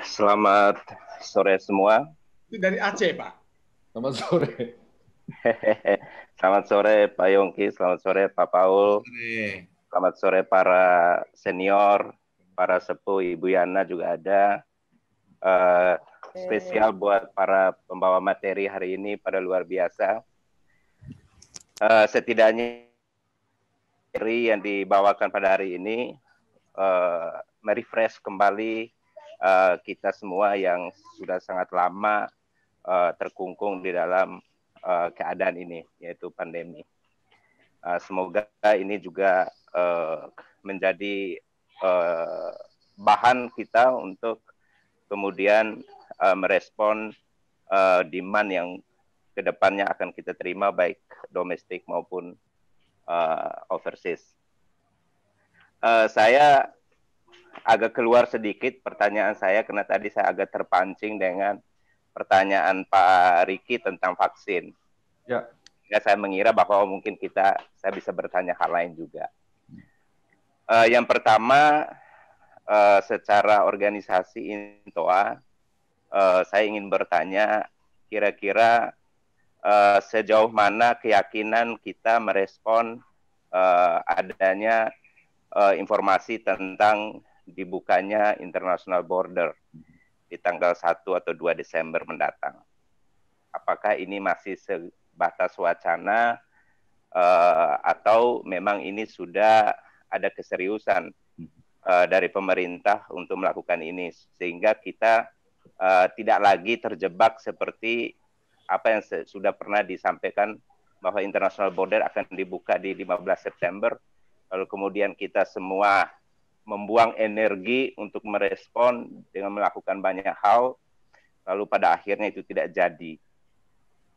Selamat sore semua. Itu dari Aceh, Pak. Selamat sore. Selamat sore Pak Yongki, selamat sore Pak Paul, selamat sore para senior, para sepuh, Ibu Yana juga ada. Spesial buat para pembawa materi hari ini pada luar biasa. Setidaknya materi yang dibawakan pada hari ini merefresh kembali kita semua yang sudah sangat lama terkungkung di dalam keadaan ini, yaitu pandemi. Semoga ini juga menjadi bahan kita untuk kemudian merespon demand yang kedepannya akan kita terima, baik domestik maupun overseas. Saya agak keluar sedikit pertanyaan saya karena tadi saya agak terpancing dengan pertanyaan Pak Riki tentang vaksin. Ya. Sehingga saya mengira bahwa mungkin saya bisa bertanya hal lain juga. Yang pertama, secara organisasi INTOA, saya ingin bertanya kira-kira sejauh mana keyakinan kita merespon adanya informasi tentang dibukanya international border di tanggal 1 atau 2 Desember mendatang. Apakah ini masih sebatas wacana atau memang ini sudah ada keseriusan dari pemerintah untuk melakukan ini, sehingga kita tidak lagi terjebak seperti apa yang sudah pernah disampaikan bahwa international border akan dibuka di 15 September, lalu kemudian kita semua membuang energi untuk merespon dengan melakukan banyak hal, lalu pada akhirnya itu tidak jadi.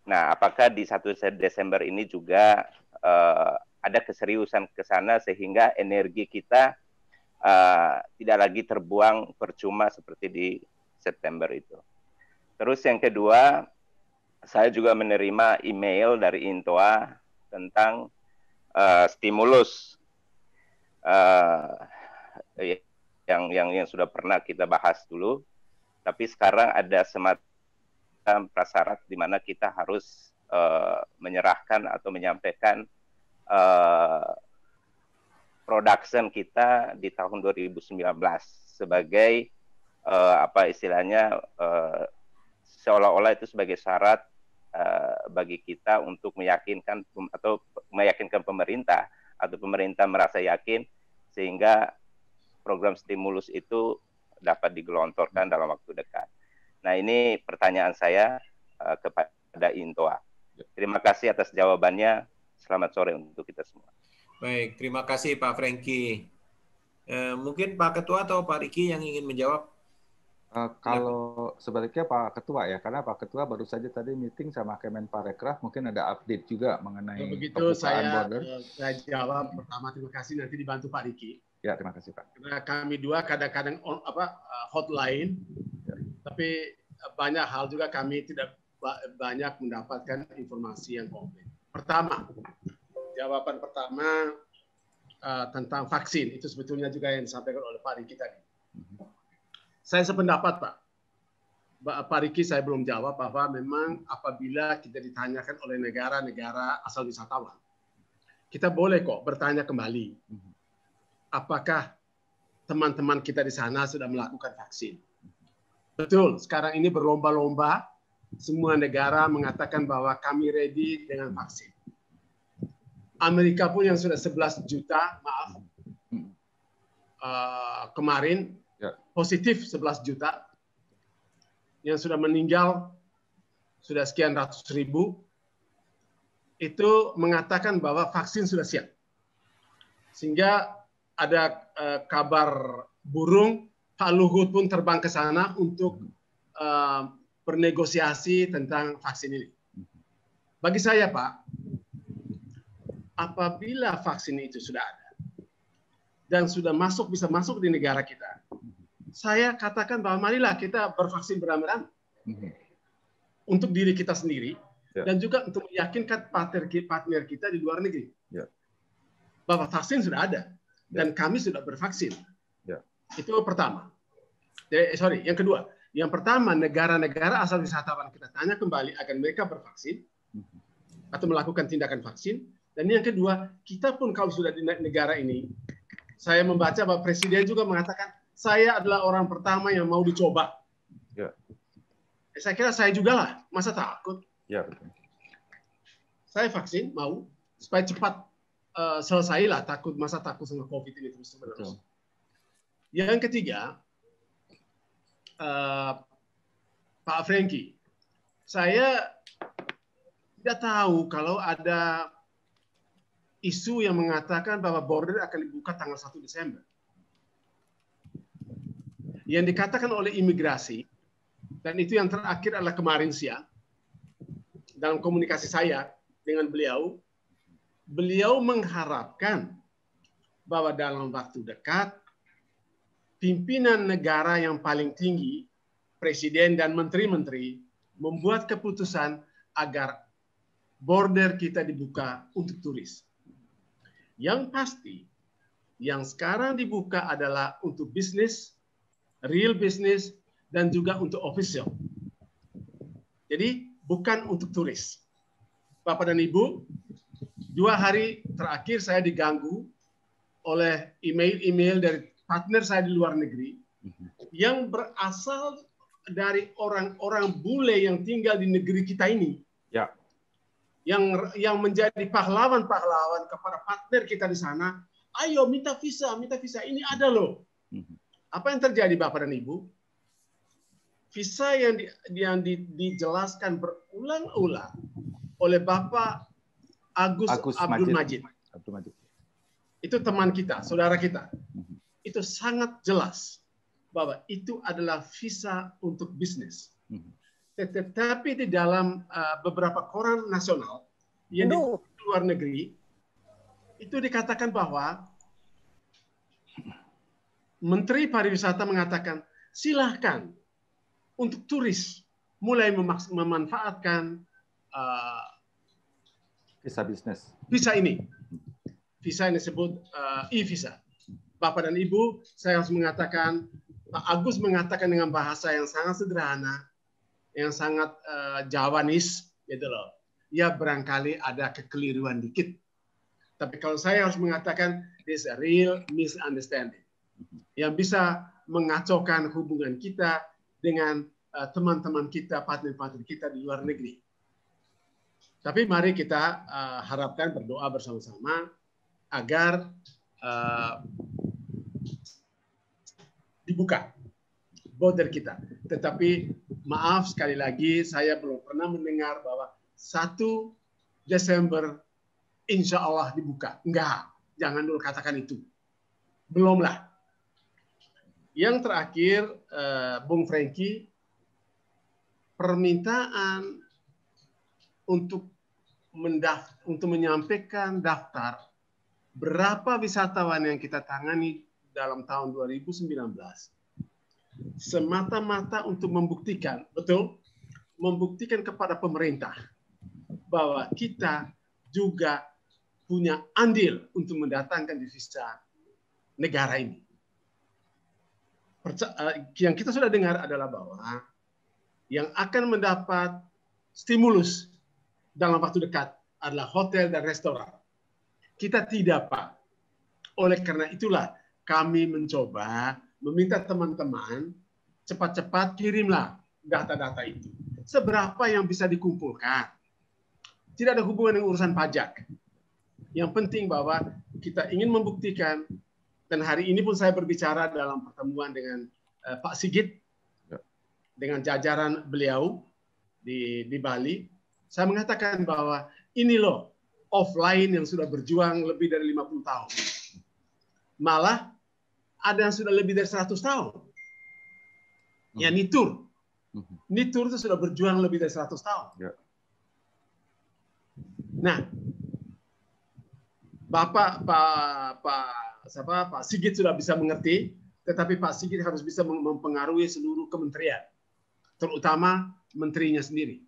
Nah, apakah di 1 Desember ini juga ada keseriusan ke sana sehingga energi kita tidak lagi terbuang percuma seperti di September itu. Terus yang kedua, saya juga menerima email dari INTOA tentang stimulus yang sudah pernah kita bahas dulu, tapi sekarang ada semacam prasyarat di mana kita harus menyerahkan atau menyampaikan production kita di tahun 2019 sebagai apa istilahnya seolah-olah itu sebagai syarat bagi kita untuk meyakinkan pemerintah atau pemerintah merasa yakin sehingga program stimulus itu dapat digelontorkan dalam waktu dekat. Nah, ini pertanyaan saya kepada INTOA. Terima kasih atas jawabannya. Selamat sore untuk kita semua. Baik, terima kasih Pak Franky. Mungkin Pak Ketua atau Pak Riki yang ingin menjawab? Kalau sebaliknya Pak Ketua ya, karena Pak Ketua baru saja tadi meeting sama Kemenparekraf, mungkin ada update juga mengenai begitu border. Saya jawab pertama, terima kasih, nanti dibantu Pak Riki. Ya, terima kasih Pak. Karena kami dua kadang-kadang hotline, ya. Tapi banyak hal juga kami tidak banyak mendapatkan informasi yang komplit. Pertama, jawaban pertama tentang vaksin, itu sebetulnya juga yang disampaikan oleh Pak Riki tadi. Saya sependapat Pak Riki, saya belum jawab bahwa memang apabila kita ditanyakan oleh negara-negara asal wisatawan, kita boleh kok bertanya kembali, apakah teman-teman kita di sana sudah melakukan vaksin? Betul, sekarang ini berlomba-lomba, semua negara mengatakan bahwa kami ready dengan vaksin. Amerika pun yang sudah 11 juta, maaf, kemarin, positif 11 juta, yang sudah meninggal sudah sekian ratus ribu, itu mengatakan bahwa vaksin sudah siap. Sehingga ada kabar burung, Pak Luhut pun terbang ke sana untuk bernegosiasi tentang vaksin ini. Bagi saya Pak, apabila vaksin itu sudah ada, dan sudah bisa masuk di negara kita, saya katakan bahwa marilah kita bervaksin beramai-ramai untuk diri kita sendiri dan juga untuk meyakinkan partner kita di luar negeri bahwa vaksin sudah ada dan kami sudah bervaksin. Itu pertama. Sorry, yang kedua. Yang pertama, negara-negara asal wisatawan kita tanya kembali agar mereka bervaksin atau melakukan tindakan vaksin. Dan yang kedua, kita pun kalau sudah di negara ini, saya membaca bahwa Presiden juga mengatakan, saya adalah orang pertama yang mau dicoba. Ya. Saya kira saya juga lah, masa takut? Ya. Saya vaksin, mau, supaya cepat selesailah masa takut sama COVID ini terus-menerus. Yang ketiga, Pak Franky, saya tidak tahu kalau ada isu yang mengatakan bahwa border akan dibuka tanggal 1 Desember. Yang dikatakan oleh imigrasi, dan itu yang terakhir adalah kemarin siang, dalam komunikasi saya dengan beliau, beliau mengharapkan bahwa dalam waktu dekat, pimpinan negara yang paling tinggi, presiden dan menteri-menteri, membuat keputusan agar border kita dibuka untuk turis. Yang pasti, yang sekarang dibuka adalah untuk bisnis, real bisnis, dan juga untuk official. Jadi, bukan untuk turis. Bapak dan Ibu, 2 hari terakhir saya diganggu oleh email-email dari partner saya di luar negeri yang berasal dari orang-orang bule yang tinggal di negeri kita ini. Ya. Yang menjadi pahlawan-pahlawan kepada partner kita di sana. Ayo minta visa, ini ada loh. Apa yang terjadi Bapak dan Ibu? Visa yang dijelaskan berulang-ulang oleh Bapak Agus Abdul Majid. Itu teman kita, saudara kita. Itu sangat jelas bahwa itu adalah visa untuk bisnis. Tetapi di dalam beberapa koran nasional yang di luar negeri, itu dikatakan bahwa Menteri Pariwisata mengatakan, silahkan untuk turis mulai memanfaatkan visa bisnis. Visa ini. Visa yang disebut e-visa. Bapak dan Ibu, saya harus mengatakan, Pak Agus mengatakan dengan bahasa yang sangat sederhana, yang sangat Jawanis, gitu loh. Ya barangkali ada kekeliruan dikit. Tapi kalau saya harus mengatakan, this is a real misunderstanding. Yang bisa mengacaukan hubungan kita dengan teman-teman kita, partner-partner kita di luar negeri. Tapi mari kita harapkan berdoa bersama-sama agar dibuka border kita. Tetapi maaf sekali lagi, saya belum pernah mendengar bahwa 1 Desember insya Allah dibuka. Enggak, jangan dulu katakan itu. Belumlah. Yang terakhir, Bung Franky, permintaan untuk menyampaikan daftar berapa wisatawan yang kita tangani dalam tahun 2019 semata-mata untuk membuktikan, betul, membuktikan kepada pemerintah bahwa kita juga punya andil untuk mendatangkan devisa negara ini. Yang kita sudah dengar adalah bahwa yang akan mendapat stimulus dalam waktu dekat adalah hotel dan restoran. Kita tidak, Pak. Oleh karena itulah kami mencoba meminta teman-teman cepat-cepat kirimlah data-data itu. Seberapa yang bisa dikumpulkan. Tidak ada hubungan dengan urusan pajak. Yang penting bahwa kita ingin membuktikan, dan hari ini pun saya berbicara dalam pertemuan dengan Pak Sigit, dengan jajaran beliau di Bali, saya mengatakan bahwa ini loh offline yang sudah berjuang lebih dari 50 tahun. Malah ada yang sudah lebih dari 100 tahun. Ya Nitur. Nitur itu sudah berjuang lebih dari 100 tahun. Nah, Pak Sigit sudah bisa mengerti, tetapi Pak Sigit harus bisa mempengaruhi seluruh kementerian, terutama menterinya sendiri.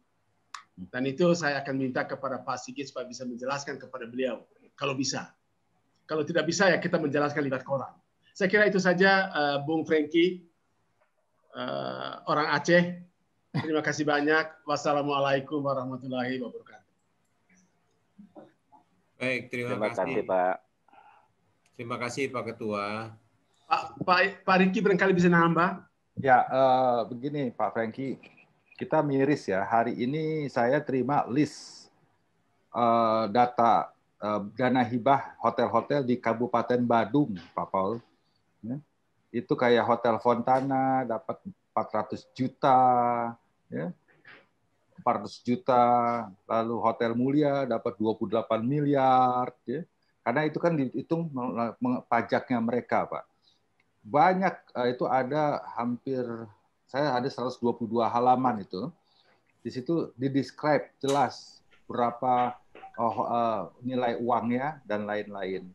Dan itu saya akan minta kepada Pak Sigit supaya bisa menjelaskan kepada beliau, kalau bisa. Kalau tidak bisa ya kita menjelaskan lewat koran. Saya kira itu saja, Bung Franky. orang Aceh. Terima kasih banyak. Wassalamualaikum warahmatullahi wabarakatuh. Baik, terima kasih Pak. Terima kasih Pak Ketua. Pak Riki barangkali bisa nambah. Ya, begini Pak Franky, kita miris ya. Hari ini saya terima list data dana hibah hotel-hotel di Kabupaten Badung, Pak Paul. Ya. Itu kayak Hotel Fontana dapat 400 juta, ya. 400 juta, lalu Hotel Mulia dapat 28 miliar, ya. Karena itu kan dihitung pajaknya mereka, Pak. Banyak, itu ada hampir, saya ada 122 halaman itu. Di situ didescribe jelas berapa nilai uangnya dan lain-lain.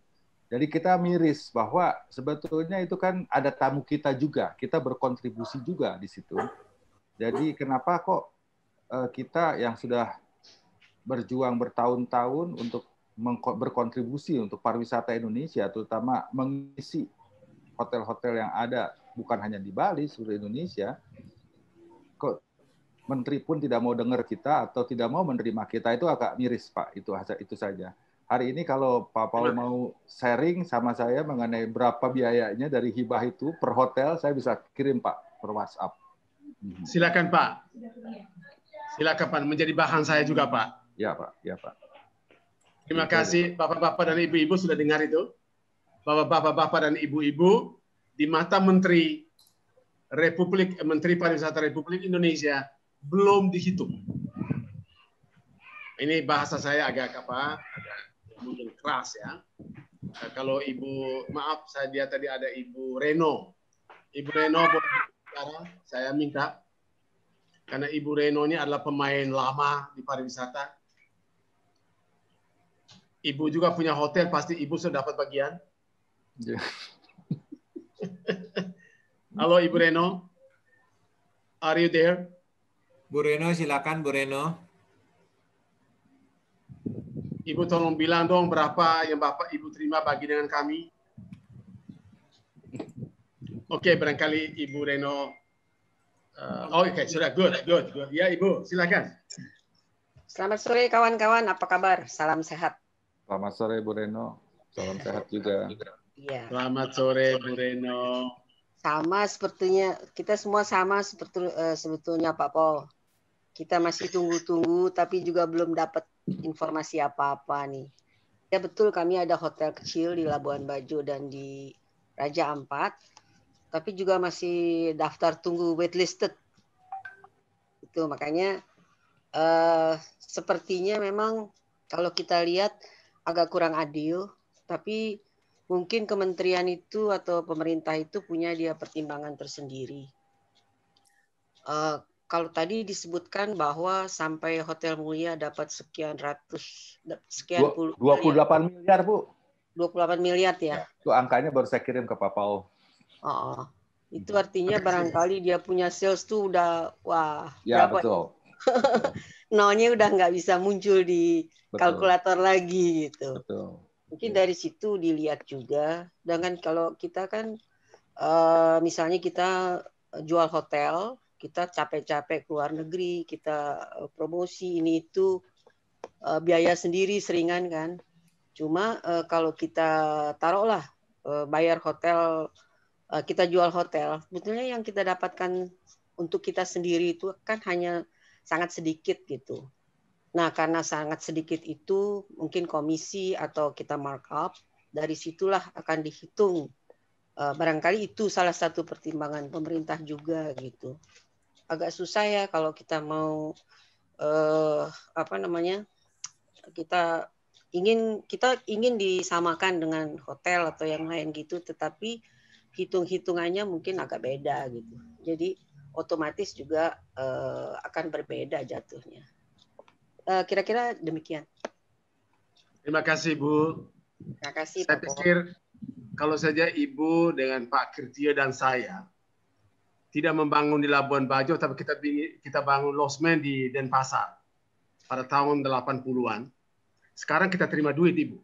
Jadi kita miris bahwa sebetulnya itu kan ada tamu kita juga, kita berkontribusi juga di situ. Jadi kenapa kok kita yang sudah berjuang bertahun-tahun untuk berkontribusi untuk pariwisata Indonesia, terutama mengisi hotel-hotel yang ada bukan hanya di Bali, seluruh Indonesia, kok Menteri pun tidak mau dengar kita atau tidak mau menerima kita, itu agak miris, Pak. Itu saja. Hari ini kalau Pak Paul mau sharing sama saya mengenai berapa biayanya dari hibah itu per hotel, saya bisa kirim, Pak, per WhatsApp. Silakan, Pak. Silakan, Pak. Menjadi bahan saya juga, Pak. Ya, Pak. Ya, Pak. Terima kasih, Bapak-Bapak dan Ibu-Ibu sudah dengar itu. Bapak-bapak dan Ibu-Ibu, di mata Menteri Pariwisata Republik Indonesia belum dihitung. Ini bahasa saya agak mungkin keras ya. Kalau Ibu, maaf dia tadi ada Ibu Reno. Ibu Reno boleh bicara, saya minta. Karena Ibu Reno ini adalah pemain lama di pariwisata. Ibu juga punya hotel, pasti Ibu sudah dapat bagian. Yeah. Halo Ibu Reno, are you there? Bu Reno, silakan Bu Reno. Ibu tolong bilang dong berapa yang Bapak Ibu terima bagi dengan kami. Oke, barangkali Ibu Reno. Oke, sudah good. Ya Ibu, silakan. Selamat sore kawan-kawan, apa kabar? Salam sehat. Selamat sore Bu Reno, salam sehat juga. Iya. Selamat sore Bu Reno. Sama sepertinya, kita semua sama sebetulnya Pak Paul. Kita masih tunggu-tunggu, tapi juga belum dapat informasi apa-apa nih. Ya betul, kami ada hotel kecil di Labuan Bajo dan di Raja Ampat, tapi juga masih daftar tunggu waitlisted. Itu makanya sepertinya memang kalau kita lihat agak kurang adil, tapi mungkin kementerian itu atau pemerintah itu punya dia pertimbangan tersendiri. Kalau tadi disebutkan bahwa sampai Hotel Mulia dapat sekian puluh 28 miliar, Bu. 28 miliar ya. Itu angkanya baru saya kirim ke Pak Paul. Itu artinya barangkali dia punya sales tuh udah wah. Ya, berapa? betul. Nolnya udah nggak bisa muncul di kalkulator lagi gitu. Betul. Mungkin dari situ dilihat juga. Dengan kalau kita kan misalnya kita jual hotel, kita capek-capek keluar negeri, kita promosi ini itu biaya sendiri seringan kan. Cuma kalau kita taruhlah bayar hotel, kita jual hotel, sebetulnya yang kita dapatkan untuk kita sendiri itu kan hanya sangat sedikit gitu. Nah, karena sangat sedikit itu mungkin komisi atau kita markup, dari situlah akan dihitung. Barangkali itu salah satu pertimbangan pemerintah juga gitu. Agak susah ya kalau kita mau kita ingin disamakan dengan hotel atau yang lain gitu, tetapi hitung-hitungannya mungkin agak beda gitu. Jadi otomatis juga akan berbeda jatuhnya. Kira-kira demikian. Terima kasih Bu. Terima kasih. Saya pikir kalau saja Ibu dengan Pak Kirtio dan saya tidak membangun di Labuan Bajo, tapi kita bangun losmen di Denpasar pada tahun 80-an. Sekarang kita terima duit Ibu.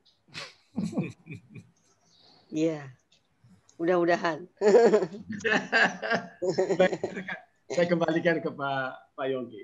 Iya. Mudah-mudahan. Baik, saya kembalikan ke Pak Yongki.